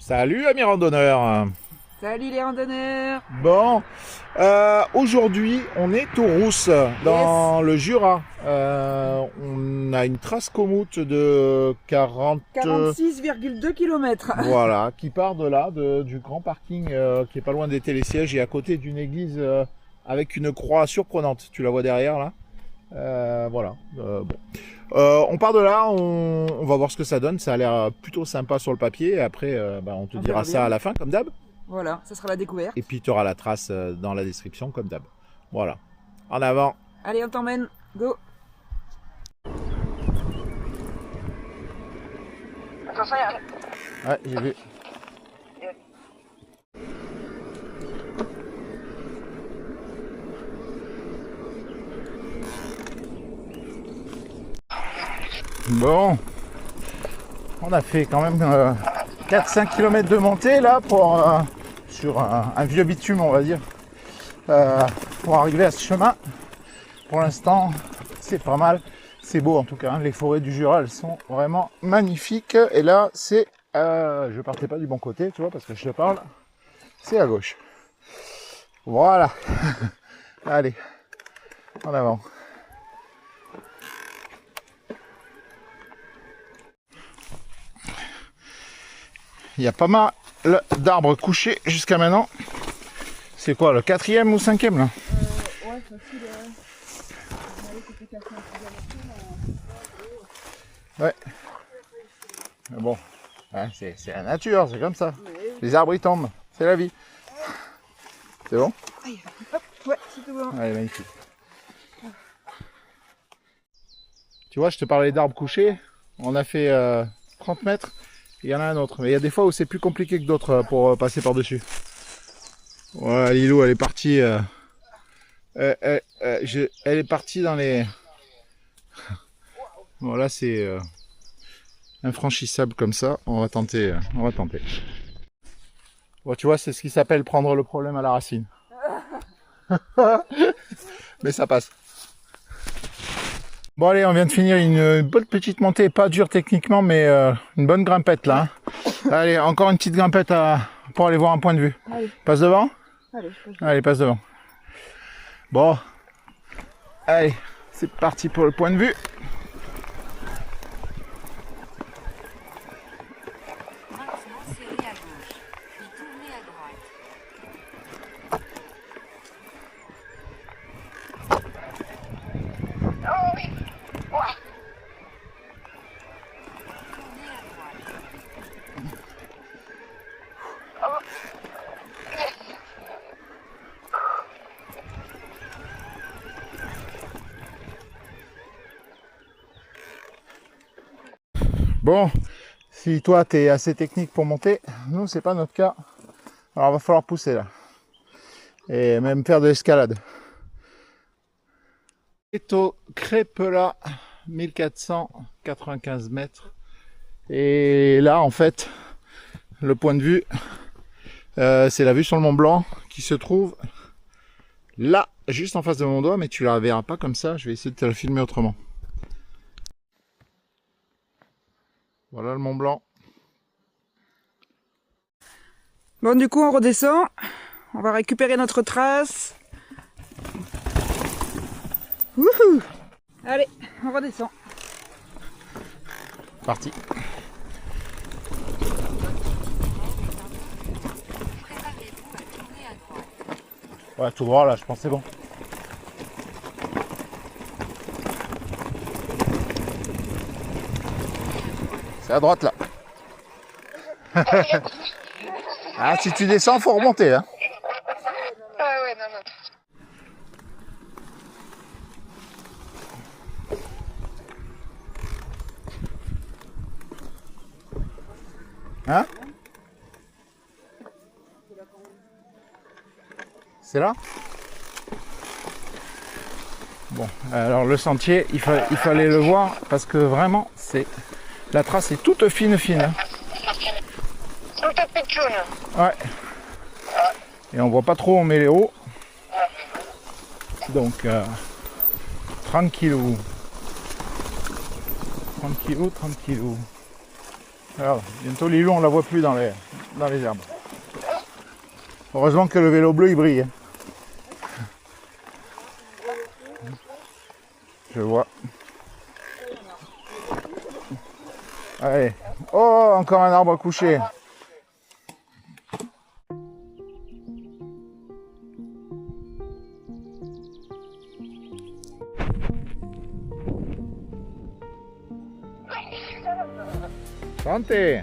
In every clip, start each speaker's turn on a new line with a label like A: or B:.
A: Salut amis randonneurs.
B: Salut les randonneurs.
A: Bon, aujourd'hui on est au Rousse, dans le Jura. On a une trace Komoot de
B: 46,2 km.
A: Voilà, qui part de là, du grand parking qui est pas loin des télésièges et à côté d'une église avec une croix surprenante. Tu la vois derrière là. Voilà. Bon. On part de là, on va voir ce que ça donne. Ça a l'air plutôt sympa sur le papier. Et après, on te dira ça à la fin, comme d'hab.
B: Voilà, ça sera la découverte.
A: Et puis tu auras la trace dans la description, comme d'hab. Voilà. En avant.
B: Allez, on t'emmène. Go. Attention,
A: Ouais, j'ai vu. Bon, on a fait quand même 4-5 km de montée là sur un vieux bitume, on va dire, pour arriver à ce chemin. Pour l'instant, c'est pas mal, c'est beau en tout cas, hein. Les forêts du Jura, elles sont vraiment magnifiques. Et là, je partais pas du bon côté, tu vois, parce que je te parle, c'est à gauche. Voilà. Allez, en avant. Il y a pas mal d'arbres couchés jusqu'à maintenant. C'est quoi, le 4e ou 5e là?
B: Ouais, facile.
A: Ouais. Mais bon, hein, c'est la nature, c'est comme ça. Les arbres ils tombent, c'est la vie. C'est bon?
B: Aïe, hop, ouais, c'est tout bon.
A: Allez, magnifique. Tu vois, je te parlais d'arbres couchés. On a fait 30 mètres. Il y en a un autre. Mais il y a des fois où c'est plus compliqué que d'autres pour passer par-dessus. Voilà, Lilou, elle est partie. Elle est partie dans les... Voilà, c'est infranchissable comme ça. On va tenter. Bon, tu vois, c'est ce qui s'appelle prendre le problème à la racine. Mais ça passe. Bon allez, on vient de finir une bonne petite montée, pas dure techniquement, mais une bonne grimpette là. Allez, encore une petite grimpette pour aller voir un point de vue.
B: Allez.
A: Passe devant?
B: Allez,
A: Passe devant. Bon, allez, c'est parti pour le point de vue. Bon, si toi tu es assez technique pour monter, nous c'est pas notre cas. Alors va falloir pousser là. Et même faire de l'escalade. C'est au Crépela, 1495 mètres. Et là en fait, le point de vue, c'est la vue sur le Mont Blanc qui se trouve là, juste en face de mon doigt, mais tu la verras pas comme ça. Je vais essayer de te la filmer autrement. Voilà le Mont Blanc.
B: Bon, du coup, on redescend. On va récupérer notre trace. Wouhou! Allez, on redescend.
A: Parti. Ouais, tout droit là, je pense que c'est bon. C'est à droite là. Ah, si tu descends, faut remonter. Hein.
C: Ah ouais, non.
A: Hein? C'est là? Bon, alors le sentier, il fallait le voir parce que vraiment, la trace est toute fine. Hein.
C: Tout à fait jaune.
A: Ouais. Et on voit pas trop, on met les hauts. Donc, tranquillou. Tranquillou. Regarde, bientôt Lilou, on la voit plus dans les herbes. Heureusement que le vélo bleu, il brille. Hein. Je vois. Allez. Oh, encore un arbre couché. Santé.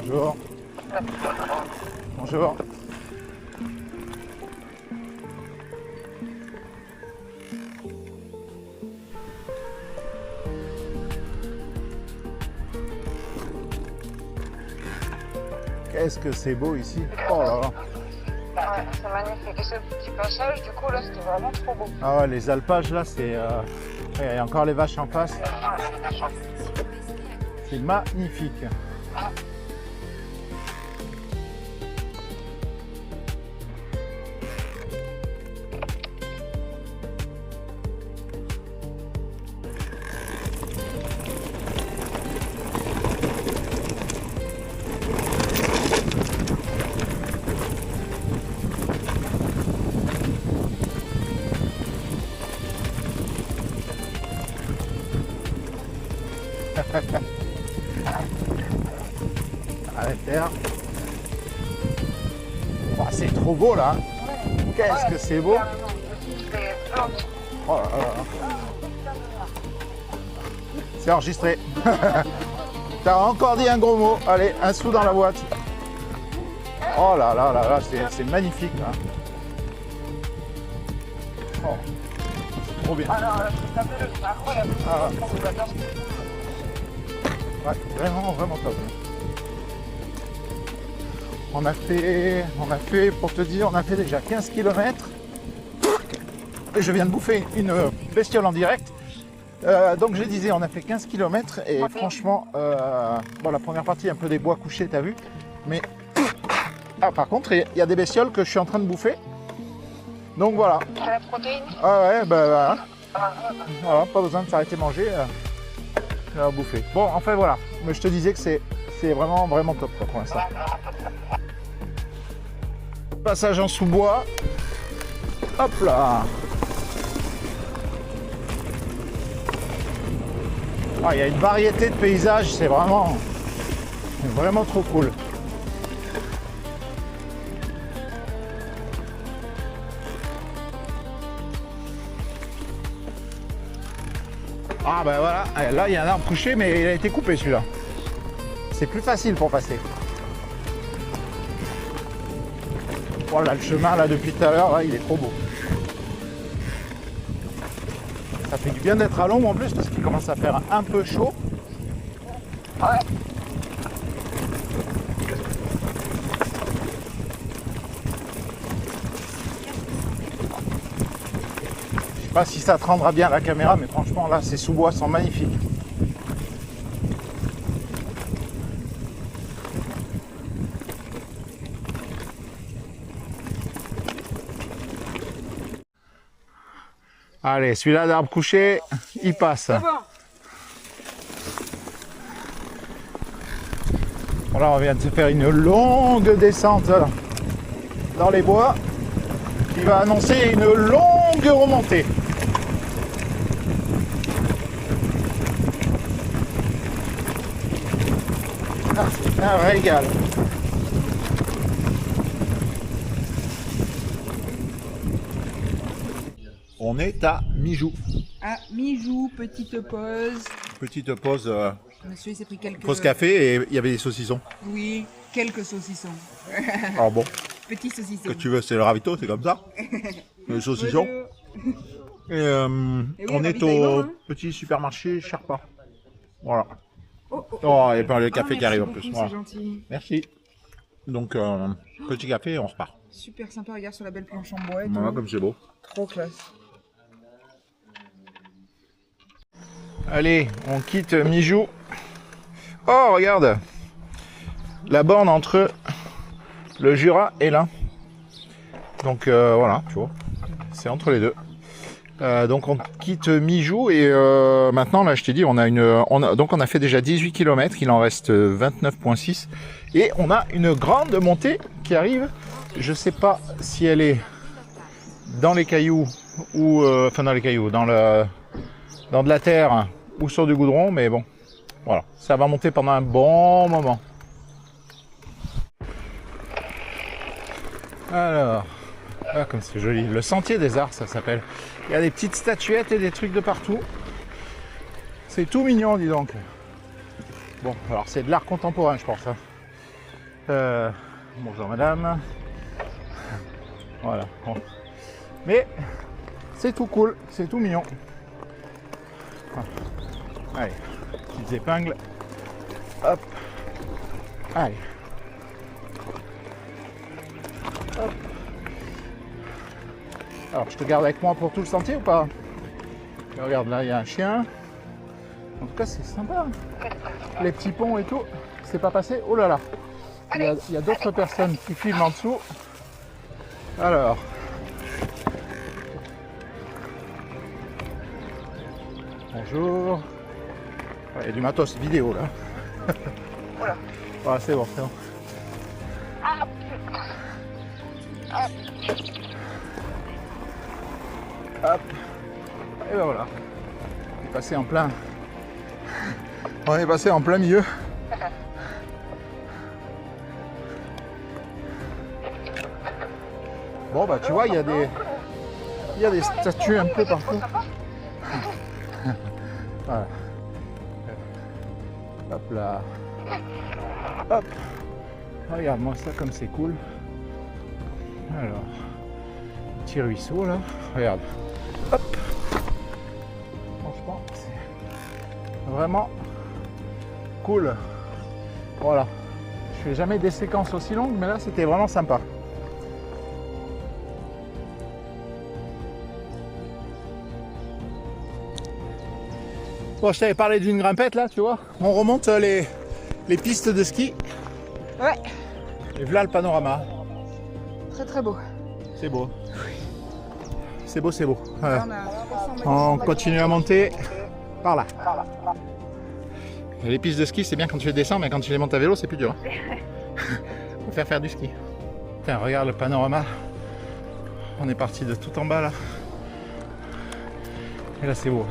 A: Bonjour. Bonjour. Qu'est-ce que c'est beau ici. Oh là là.
C: Ouais, c'est magnifique. Et ce petit passage, du coup, là, c'était vraiment trop beau.
A: Ah ouais, les alpages là, c'est... Il y a encore les vaches en face. C'est magnifique. À l'intérieur. Oh, c'est trop beau là. Qu'est-ce que c'est beau. Oh là là. C'est enregistré. T'as encore dit un gros mot. Allez, un sou dans la boîte. Oh là là là là, c'est magnifique là. Oh, c'est trop bien. Ah, ouais, vraiment top. On a fait, pour te dire, on a fait déjà 15 km. Et je viens de bouffer une bestiole en direct. Donc je disais, on a fait 15 km et franchement, bon, la première partie, un peu des bois couchés, t'as vu. Mais, par contre, il y a des bestioles que je suis en train de bouffer. Donc voilà.
C: C'est la protéine.
A: Ah ouais, bah voilà, pas besoin de s'arrêter manger. Je vais bouffer. Bon, enfin voilà. Mais je te disais que c'est vraiment top quoi, pour l'instant. Passage en sous-bois. Hop là. Ah, il y a une variété de paysages, c'est vraiment trop cool. Ah ben voilà, là il y a un arbre couché mais il a été coupé celui-là. C'est plus facile pour passer. Voilà, le chemin là depuis tout à l'heure, là il est trop beau. Ça fait du bien d'être à l'ombre en plus parce qu'il commence à faire un peu chaud.
C: Ouais.
A: Je sais pas si ça te rendra bien la caméra, mais franchement là ces sous-bois sont magnifiques. Allez, celui-là d'arbre couché, il passe.
B: C'est bon.
A: Voilà, on vient de se faire une longue descente dans les bois qui va annoncer une longue remontée. Ah, c'est un régal. On est à Mijou.
B: Ah, Mijou, petite pause.
A: Petite pause,
B: Monsieur, il s'est pris quelques...
A: pause café et il y avait des saucissons.
B: Oui, quelques saucissons.
A: Alors bon,
B: Petits saucissons.
A: que tu veux, c'est le ravito, c'est comme ça. Les saucissons. Et,
B: Et oui,
A: on est
B: ravitaillement,
A: au
B: hein.
A: petit supermarché Sherpa. Voilà.
B: Oh, oh,
A: Oh, et pas le café
B: merci
A: qui arrive en
B: beaucoup,
A: plus.
B: c'est
A: Voilà.
B: gentil.
A: Merci. Donc, petit café et on repart.
B: Super sympa, regarde sur la belle planche en bois et
A: Voilà,
B: tout.
A: comme c'est beau.
B: Trop classe.
A: Allez, on quitte Mijou. Oh, regarde. La borne entre le Jura et l'Ain. Donc, voilà, tu vois. C'est entre les deux. Donc on quitte Mijou et maintenant là je t'ai dit on a fait déjà 18 km, il en reste 29,6 et on a une grande montée qui arrive. Je sais pas si elle est dans les cailloux ou enfin dans les cailloux, dans de la terre ou sur du goudron, mais bon voilà, ça va monter pendant un bon moment. Alors, ah, comme c'est joli, le sentier des arts ça s'appelle. Il y a des petites statuettes et des trucs de partout. C'est tout mignon, dis donc. Bon, alors c'est de l'art contemporain, je pense. Hein. Bonjour madame. Voilà. Bon. Mais c'est tout cool, c'est tout mignon. Voilà. Allez, petites épingles. Hop. Allez. Hop. Alors, je te garde avec moi pour tout le sentier ou pas? Et regarde, là, il y a un chien. En tout cas, c'est sympa. Les petits ponts et tout, c'est pas passé. Oh là là. Il y a d'autres personnes qui filment en dessous. Alors. Bonjour. Il y a du matos vidéo, là.
C: Voilà.
A: Voilà, c'est bon, c'est bon. Hop. Et ben voilà. On est passé en plein. On est passé en plein milieu. Bon bah tu vois, il y a des statues un peu partout. Voilà. Hop là. Hop. Regarde-moi ça comme c'est cool. Alors, petit ruisseau là. Regarde. Hop. Franchement, c'est vraiment cool. Voilà. Je fais jamais des séquences aussi longues, mais là c'était vraiment sympa. Bon, je t'avais parlé d'une grimpette là, tu vois. On remonte les pistes de ski.
B: Ouais,
A: Et voilà le panorama.
B: très très beau.
A: C'est beau. C'est beau, c'est beau.
B: Là, on a 300 mètres.
A: On continue à monter par là. Et les pistes de ski, c'est bien quand tu les descends, mais quand tu les montes à vélo, c'est plus dur. Faut faire du ski. Tiens, regarde le panorama. On est parti de tout en bas là. Et là, c'est beau.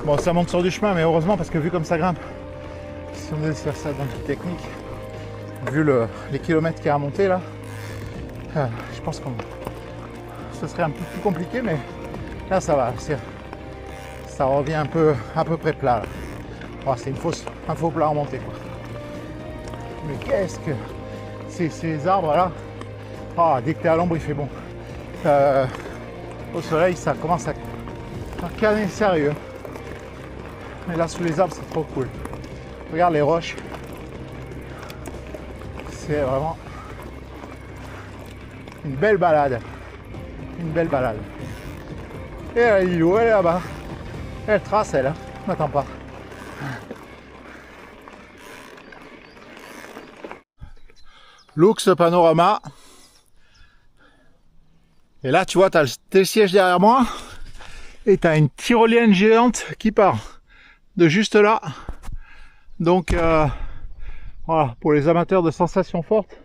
A: Bon, ça monte sur du chemin, mais heureusement, parce que vu comme ça grimpe, si on devait faire ça dans une technique, vu les kilomètres qu'il y a à monter là, je pense que ce serait un peu plus compliqué, mais là ça va, ça revient un peu à peu près plat. Oh, c'est un faux plat en montée quoi. Mais qu'est-ce que ces arbres là, oh, dès que tu es à l'ombre il fait bon. Au soleil ça commence à canner sérieux. Mais là sous les arbres c'est trop cool. Regarde les roches. C'est vraiment une belle balade. Une belle balade. Et elle est où? Elle est là-bas. Elle trace elle. M'attends pas. Lux panorama. Et là tu vois t'as le siège derrière moi. Et tu as une tyrolienne géante qui part de juste là. Donc voilà, pour les amateurs de sensations fortes.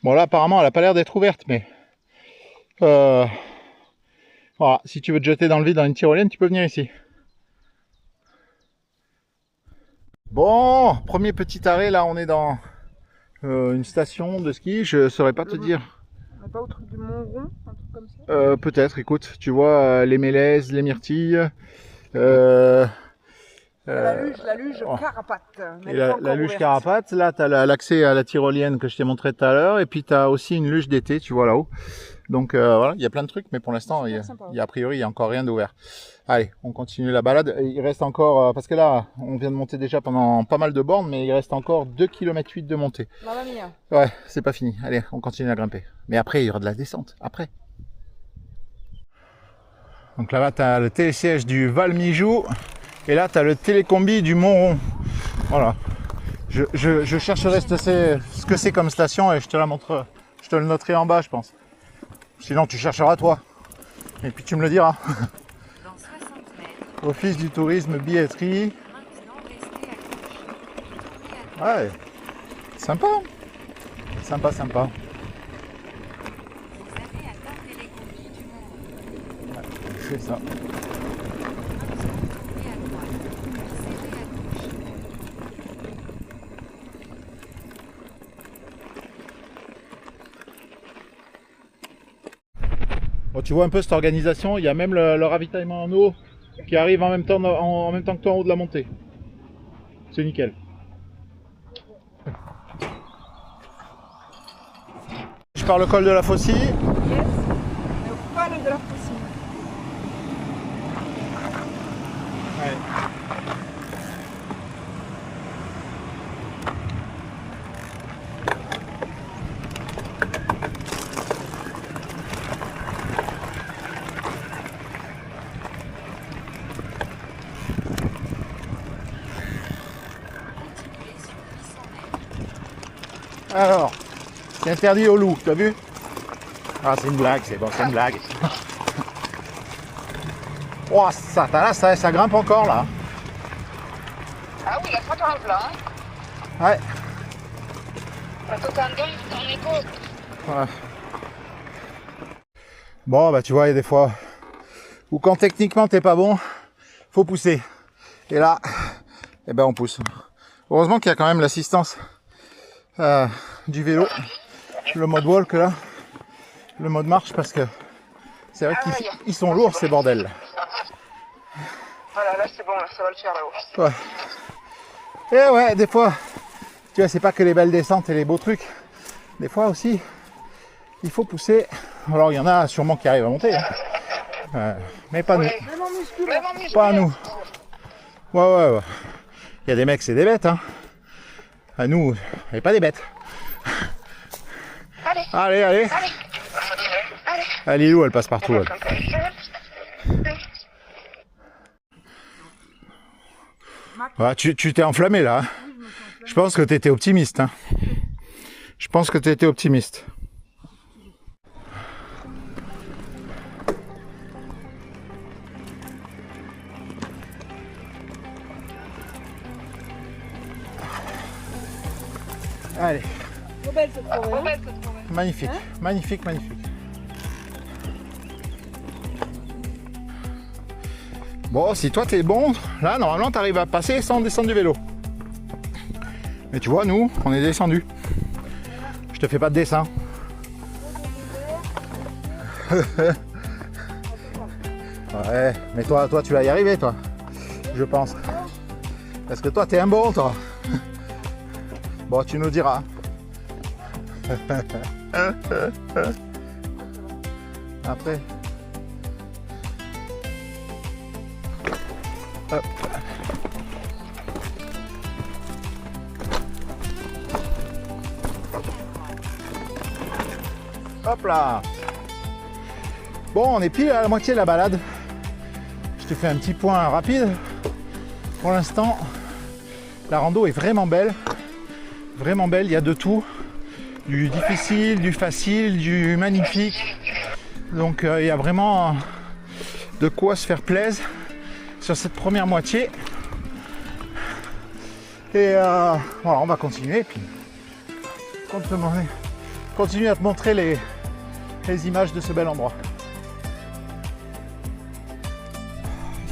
A: Bon là apparemment elle a pas l'air d'être ouverte, mais voilà, si tu veux te jeter dans le vide dans une tyrolienne, tu peux venir ici. Bon, premier petit arrêt, là on est dans une station de ski, je saurais pas te dire.
B: On n'est pas au truc du Mont-Rond, un truc comme ça?
A: Peut-être, écoute, tu vois les mélèzes, les myrtilles.
B: La luge
A: oh.
B: Carapate.
A: Et la luge Carapate, là tu as l'accès à la tyrolienne que je t'ai montré tout à l'heure, et puis tu as aussi une luge d'été, tu vois là-haut. Donc voilà, il y a plein de trucs, mais pour l'instant, a priori, il n'y a encore rien d'ouvert. Allez, on continue la balade. Il reste encore, parce que là, on vient de monter déjà pendant pas mal de bornes, mais il reste encore 2,8 km de montée.
B: Mamma mia.
A: Ouais, c'est pas fini. Allez, on continue à grimper. Mais après, il y aura de la descente, après. Donc là-bas, tu as le télésiège du Val Mijou, et là, tu as le télécombi du Mont-Rond. Voilà. Je chercherai ce que c'est comme station, et je te la montrerai. Je te le noterai en bas, je pense. Sinon, tu chercheras toi. Et puis tu me le diras.
D: Dans 60 mètres.
A: Office du tourisme, billetterie.
D: Maintenant, restez à gauche.
A: Ouais. Sympa. Sympa, sympa.
D: Vous avez atteint télécombi du Mont-Rond.
A: Ouais, je fais ça.
D: Maintenant, tournez à droite. Puis serrez à gauche.
A: Bon, tu vois un peu cette organisation, il y a même le ravitaillement en eau qui arrive en même temps que toi en haut de la montée. C'est nickel. Je pars le col de la Faucille.
B: Yes. Mais au pas de la Faucille.
A: Ouais.
D: Continuez sur 800 mètres.
A: Alors, c'est interdit aux loups, tu as vu? Ah, c'est une blague, c'est bon, c'est une blague. Oh, ça, là, ça grimpe encore là.
C: Ah oui, la fois t'en plein. Hein.
A: Ouais.
C: Quand t'as un don, t'en écho.
A: Ouais. Bon, bah tu vois, il y a des fois où quand techniquement t'es pas bon, faut pousser. Et là, eh ben on pousse. Heureusement qu'il y a quand même l'assistance du vélo, le mode walk là, le mode marche, parce que c'est vrai qu'ils sont lourds ces bordels.
C: Voilà, là c'est bon, là, ça va le faire là-haut.
A: Ouais. Et ouais, des fois, tu vois, c'est pas que les belles descentes et les beaux trucs. Des fois aussi, il faut pousser. Alors il y en a sûrement qui arrivent à monter, hein. Mais pas nous.
C: Même en muscu.
A: Pas nous. Ouais. Il y a des mecs, c'est des bêtes, hein. À nous, il n'y a pas des bêtes. Allez. Ah, Lilou, elle passe partout. Elle. Ouais, tu t'es enflammé là. Hein. Je pense que tu étais optimiste. Hein. Je pense que tu étais optimiste. Allez.
B: Trop belle cette forêt. Hein.
A: Magnifique,
B: hein,
A: magnifique. Bon, si toi t'es bon, là normalement t'arrives à passer sans descendre du vélo. Mais tu vois, nous, on est descendu. Je te fais pas de dessin. Ouais, mais toi tu vas y arriver, toi. Je pense. Parce que toi t'es un bon, toi. Bon, tu nous diras. Après. Hop. Hop là. Bon, on est pile à la moitié de la balade. Je te fais un petit point rapide. Pour l'instant, la rando est vraiment belle. Vraiment belle, il y a de tout. Du difficile, du facile, du magnifique. Donc il y a vraiment de quoi se faire plaisir sur cette première moitié. Et voilà, on va continuer. Et puis, continuer à te montrer les images de ce bel endroit.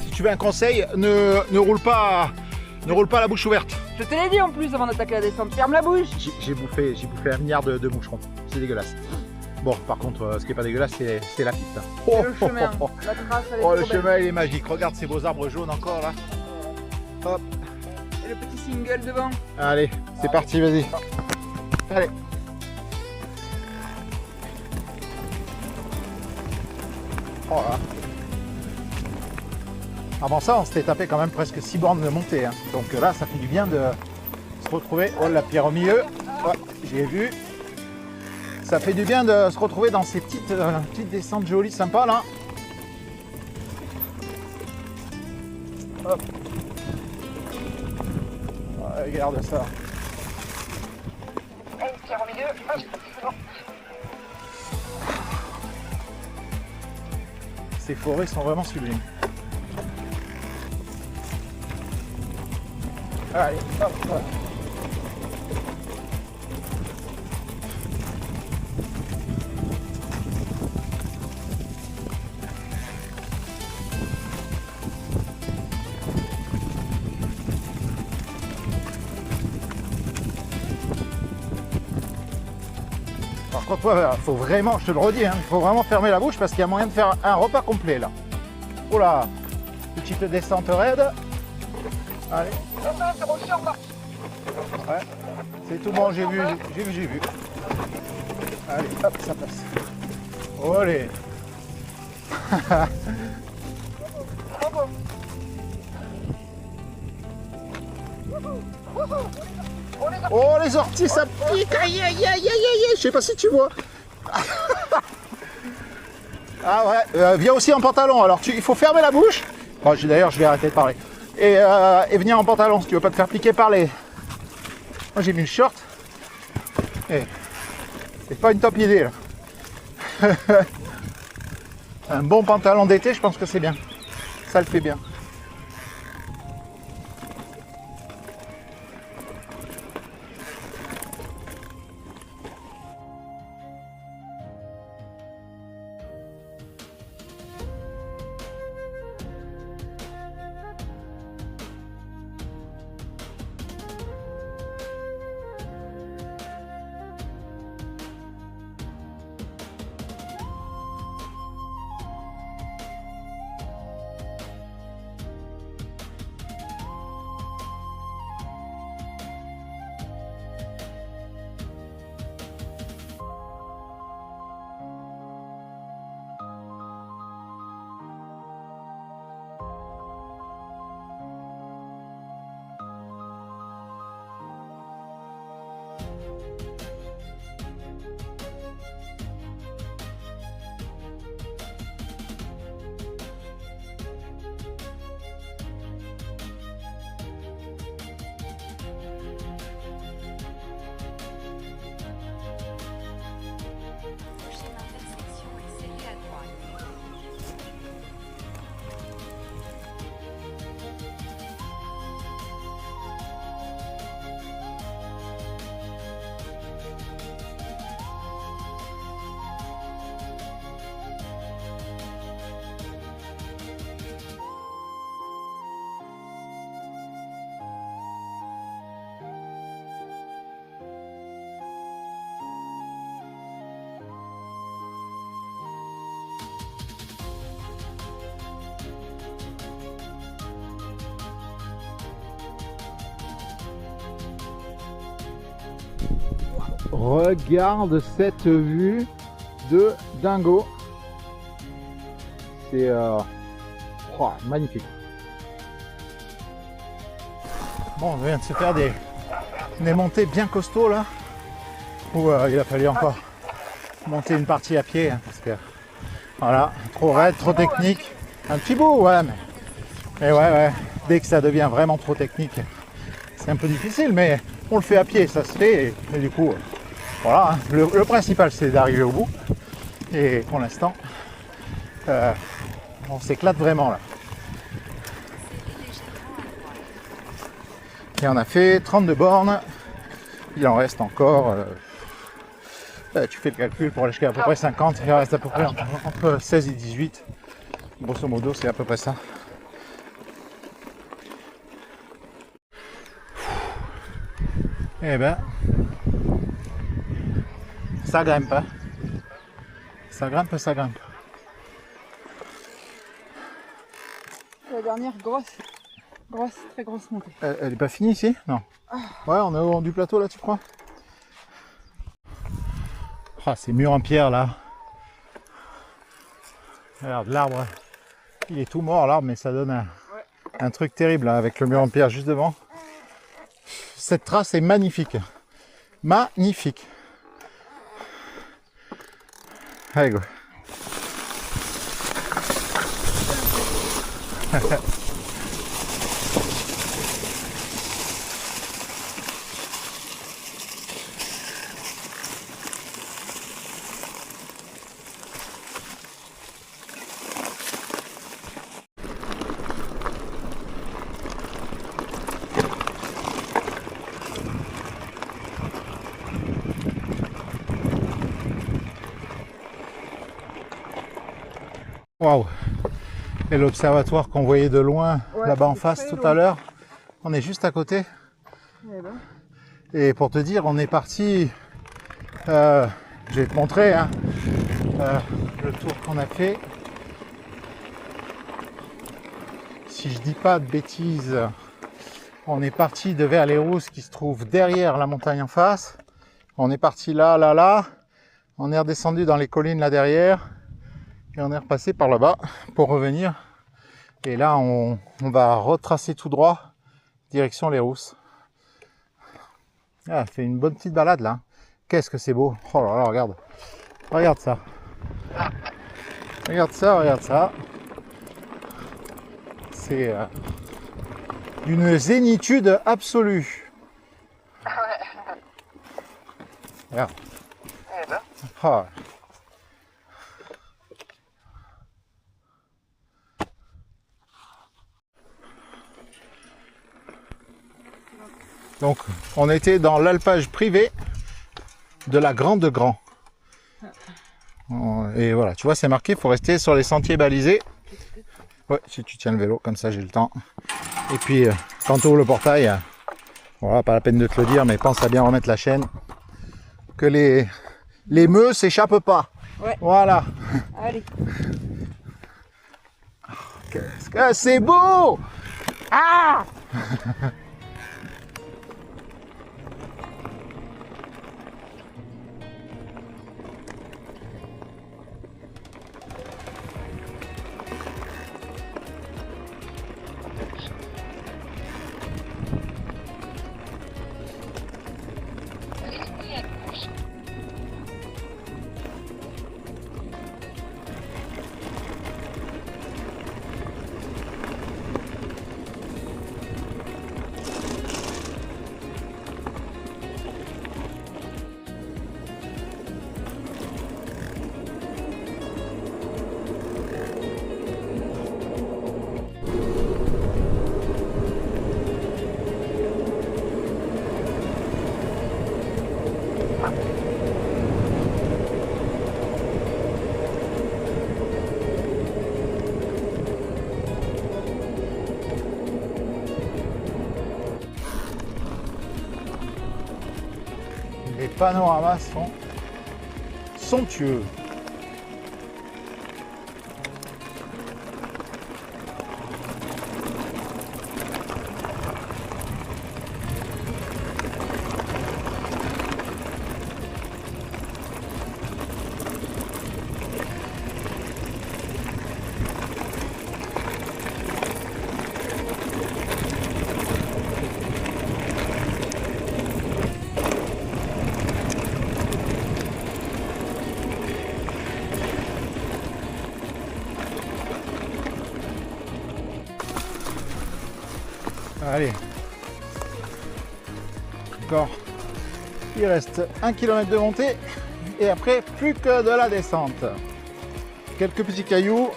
A: Si tu veux un conseil, ne roule pas la bouche ouverte.
B: Je te l'ai dit en plus avant d'attaquer la descente, ferme la bouche.
A: J'ai bouffé 1 milliard de moucherons. C'est dégueulasse. Bon, par contre, ce qui est pas dégueulasse, c'est la piste.
B: C'est le chemin, la trace, elle est
A: Oh,
B: trop
A: le
B: belle.
A: chemin, il est magique. Regarde ces beaux arbres jaunes encore là. Hop.
B: Et le petit single devant.
A: Allez, c'est parti, vas-y. Allez. Oh là. Avant ça, on s'était tapé quand même presque 6 bornes de montée. Hein. Donc là, ça fait du bien de se retrouver. Oh, la pierre au milieu. Ouais, j'ai vu. Ça fait du bien de se retrouver dans ces petites descentes jolies, sympas là. Hop. Ouais, regarde ça.
C: Et une pierre au milieu. Hop.
A: Ces forêts sont vraiment sublimes. Allez, hop, hop. Par contre, ouais, faut vraiment, je te le redis, hein, il faut vraiment fermer la bouche parce qu'il y a moyen de faire un repas complet là. Oh là, petite descente raide. Allez.
C: C'est aussi encore.
A: Ouais, c'est tout bon, j'ai vu. Allez, hop, ça passe. Allez. Oh, les orties, ça pique. Aïe, aïe, aïe, aïe, aïe, je sais pas si tu vois. Ah ouais, viens aussi en pantalon. Alors, il faut fermer la bouche. Bon, d'ailleurs, je vais arrêter de parler. Et venir en pantalon si tu veux pas te faire piquer par les... Moi j'ai mis le short. Et c'est pas une top idée là. Un bon pantalon d'été, je pense que c'est bien. Ça le fait bien.
D: Prochaine intersection est serrée à droite.
A: Regarde cette vue de dingo. C'est magnifique. Bon, on vient de se faire des montées bien costauds là. Où il a fallu encore monter une partie à pied hein, parce que voilà, trop raide, trop technique. Un petit bout, ouais, mais ouais, dès que ça devient vraiment trop technique, c'est un peu difficile, mais on le fait à pied, ça se fait, et du coup, voilà, hein, le principal c'est d'arriver au bout, et pour l'instant, On s'éclate vraiment là.
D: Serrez légèrement à droite.
A: Et on a fait 32 bornes. Il en reste encore. Tu fais le calcul pour aller jusqu'à à peu près 50. Il en reste à peu près entre 16 et 18. Grosso modo, c'est à peu près ça. Eh ben, ça grimpe. Hein. Ça grimpe, ça grimpe.
B: La dernière très grosse montée.
A: Elle est pas finie ici? Non. Ouais, on est au haut du plateau là, tu crois? Ah, ces murs en pierre là. Regarde, l'arbre, il est tout mort l'arbre, mais ça donne un truc terrible là, avec le mur en pierre juste devant. Cette trace est magnifique. Magnifique. Allez, go. Waouh! Et l'observatoire qu'on voyait de loin,
B: Ouais,
A: là-bas en
B: c'est
A: face
B: très
A: tout
B: loin.
A: à l'heure, on est juste à côté.
B: Eh ben.
A: Et pour te dire, on est parti, je vais te montrer hein, le tour qu'on a fait. Si je dis pas de bêtises, on est parti de Vers-les-Rousses qui se trouve derrière la montagne en face. On est parti là, là, là. On est redescendu dans les collines là derrière. Et on est repassé par là-bas pour revenir. Et là, on va retracer tout droit, direction les Rousses. Ah, fait une bonne petite balade là. Qu'est-ce que c'est beau. Oh là là, regarde. Regarde ça. Regarde ça, regarde ça. C'est d'une zénitude absolue. Regarde.
C: Eh ben,
A: Ah. Donc, on était dans l'alpage privé de la Grande Grand. Et voilà, tu vois, c'est marqué, il faut rester sur les sentiers balisés. Ouais, si tu tiens le vélo, comme ça j'ai le temps. Et puis, quand tu ouvres le portail, voilà, pas la peine de te le dire, mais pense à bien remettre la chaîne. Que les meux s'échappent pas.
B: Ouais.
A: Voilà.
B: Allez.
A: Qu'est-ce que c'est beau! Ah! Les panoramas sont somptueux. Allez. Encore. Il reste 1 km de montée et après plus que de la descente. Quelques petits cailloux.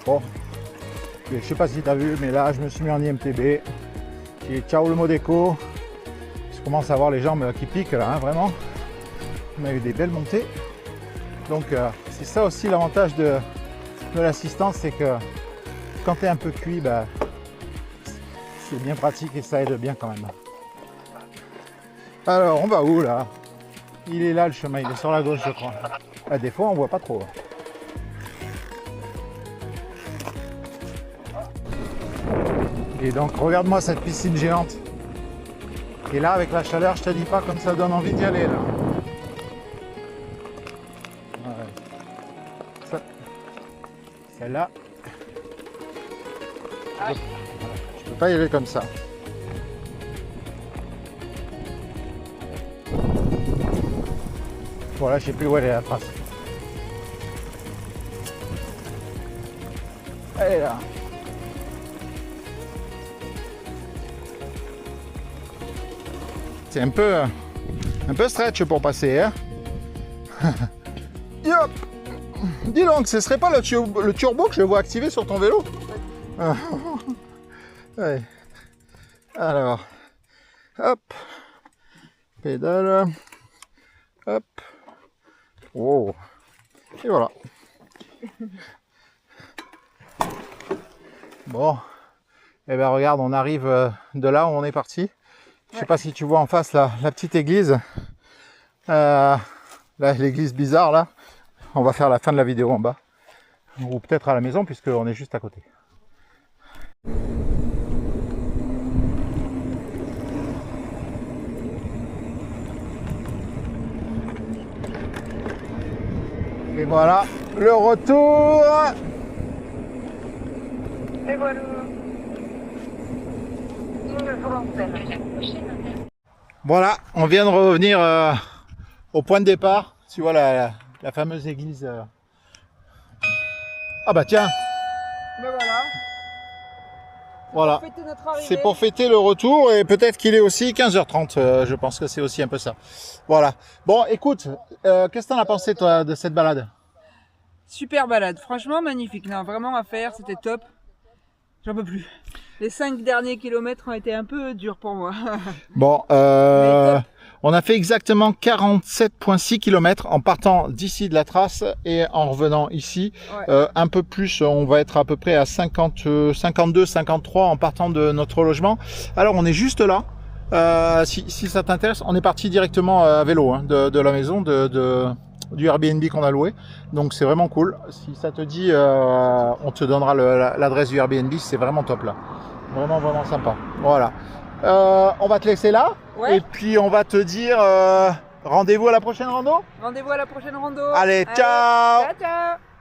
A: Bon, et je sais pas si tu as vu, mais là je me suis mis en IMTB. Et ciao le Modeco. Je commence à voir les jambes qui piquent là, hein, vraiment. On a eu des belles montées. Donc c'est ça aussi l'avantage de l'assistance, c'est que quand tu es un peu cuit, bah, c'est bien pratique et ça aide bien quand même. Alors on va où là? Il est là le chemin, il est sur la gauche je crois. Ah, des fois on voit pas trop. Et donc regarde-moi cette piscine géante. Et là avec la chaleur, je te dis pas comme ça donne envie d'y aller là. Ouais. Celle-là. Je peux pas y aller comme ça. Voilà, je sais plus où elle est la trace. Elle est là. C'est un peu stretch pour passer, hein. Yop. Dis donc, ce serait pas le turbo que je vois activé sur ton vélo? Ouais. Alors, hop, pédale, hop, wow, et voilà. Bon, et ben regarde, on arrive de là où on est parti. Je sais pas si tu vois en face la petite église, là, l'église bizarre là. On va faire la fin de la vidéo en bas, ou peut-être à la maison puisqu'on est juste à côté. Et voilà, le retour.
C: Et voilà. Une volontaire.
A: Voilà, on vient de revenir au point de départ. Tu vois la fameuse église. Ah bah tiens,
B: Ben voilà.
A: voilà.
B: Fêter notre arrivée.
A: C'est pour fêter le retour et peut-être qu'il est aussi 15h30. Je pense que c'est aussi un peu ça. Voilà. Bon, écoute, qu'est-ce que t'en as pensé toi de cette balade?
B: Super balade, franchement magnifique. Non, vraiment à faire, c'était top. J'en peux plus. Les 5 derniers kilomètres ont été un peu durs pour moi.
A: Bon, on a fait exactement 47,6 km en partant d'ici de la trace et en revenant ici.
B: Ouais.
A: Un peu plus, on va être à peu près à 52, 53 en partant de notre logement. Alors on est juste là. Si ça t'intéresse, on est parti directement à vélo hein, de la maison, du Airbnb qu'on a loué. Donc c'est vraiment cool. Si ça te dit, on te donnera l'adresse du Airbnb. C'est vraiment top là. Vraiment, vraiment sympa. Voilà. On va te laisser là.
B: Ouais.
A: Et puis on va te dire rendez-vous à la prochaine rando.
B: Rendez-vous à la prochaine rando.
A: Allez, ciao.
B: Ciao, ciao.